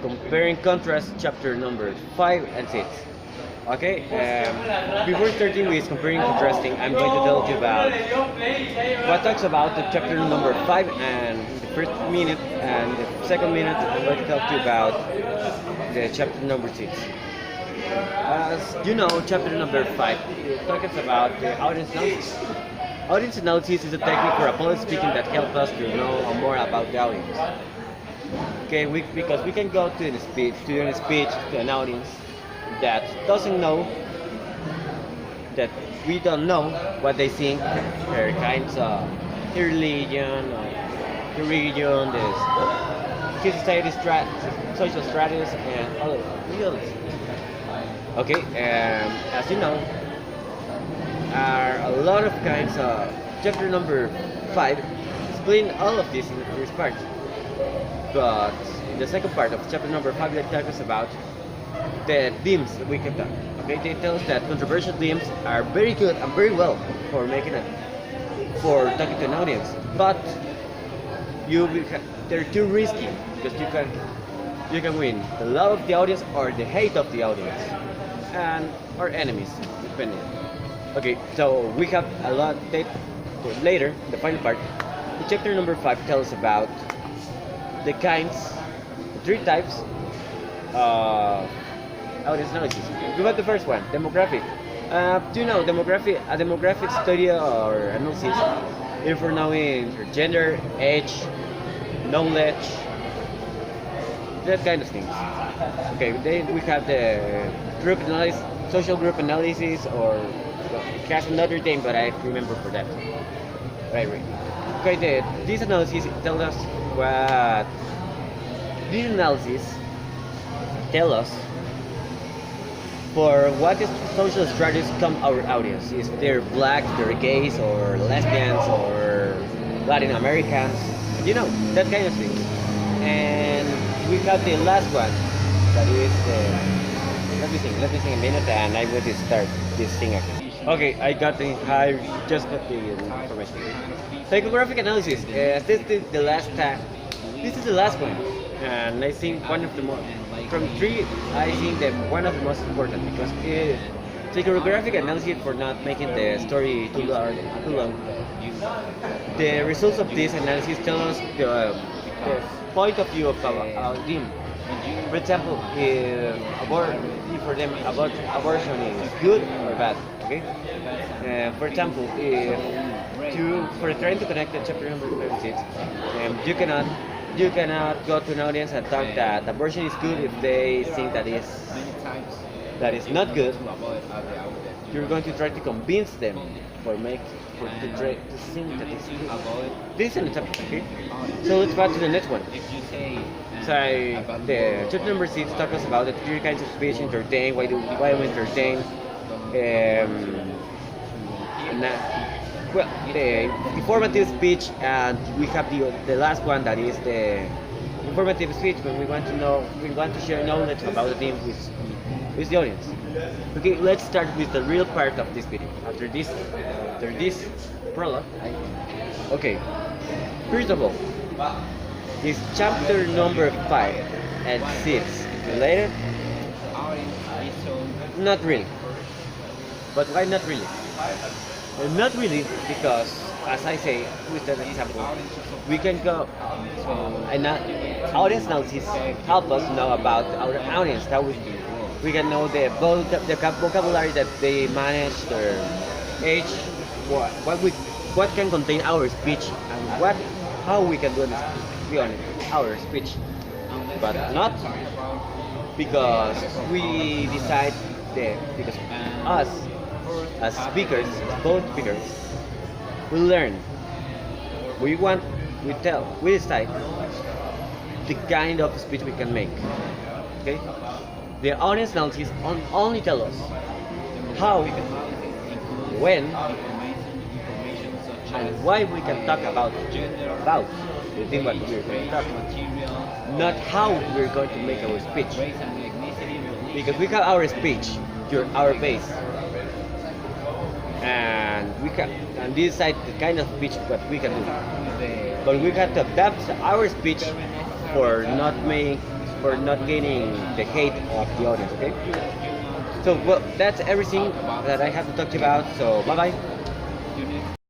comparing contrast chapter number 5 and 6. Okay, before starting with comparing and contrasting, I'm going to tell you about what talks about the chapter number 5 and the first minute, and the second minute I'm going to talk you about the chapter number 6. As you know, chapter number 5 talks about the audience analysis. Audience analysis is a technique for a public speaking that helps us to know more about the audience. Okay, because we can go to a speech to an audience that doesn't know, that we don't know what they think, their kinds of their religion, the region, his society social stratus, and all of this. Okay, as you know, are a lot of kinds of chapter number 5 explain all of this in the first part. But in the second part of chapter number 5, that talks about the themes that we can talk. Okay, they tell us that controversial themes are very good and very well for for talking to an audience, but they're too risky because you can win the love of the audience or the hate of the audience, and or enemies depending. Okay, so we have a lot later. The final part, the chapter number 5 tells about the three types of audience analysis. We got the first one, demographic. Do you know a demographic study or analysis is for knowing your gender, age, knowledge, that kind of things. Okay, then we have the group analysis, social group analysis, or it has another name, but I remember for that. Right. Okay, this analysis tells us what this analysis tell us for what is social strategies come our audience. If they're black, they're gays, or lesbians, or Latin Americans, you know, that kind of thing. And we have the last one, that is let me think a minute, and I will start this thing again. Okay, I just got the information. Psychographic analysis. This is the last time. This is the last one, and I think one of the most from three. I think that one of the most important because psychographic analysis for not making the story too long. The results of this analysis tell us the point of view of our team. For example, if for them about abortion is good or bad. Okay. For example, for trying to connect the chapter number 56, you cannot go to an audience and talk that abortion is good if they think that is not good. You're going to try to convince them to think that it's good. This is an example. Okay. So let's go to the next one. So the chapter number 6 talks about the three kinds of speech: entertain, why we entertain, the informative speech, and we have the last one, that is the informative speech, when we want to share knowledge about the theme with the audience. Okay, let's start with the real part of this video. After this prologue, okay. First of all, is chapter number 5 and 6 related? Not really. But why not really? Not really, because as I say, with that example, we can go and audience analysis help us know about our audience. How we can know the vocabulary that they manage, their age, what can contain our speech, and how we can do this beyond our speech, but not because we decide because us as speakers, both speakers, we learn, we decide the kind of speech we can make. Okay, the audience analysis only tell us how, when, and why we can talk about the thing what we're going to talk about, not how we're going to make our speech. Because we have our speech, our base, and decide the kind of speech what we can do. But we have to adapt our speech for not for not gaining the hate of the audience. Okay. So well, that's everything that I have to talk to you about. So bye bye.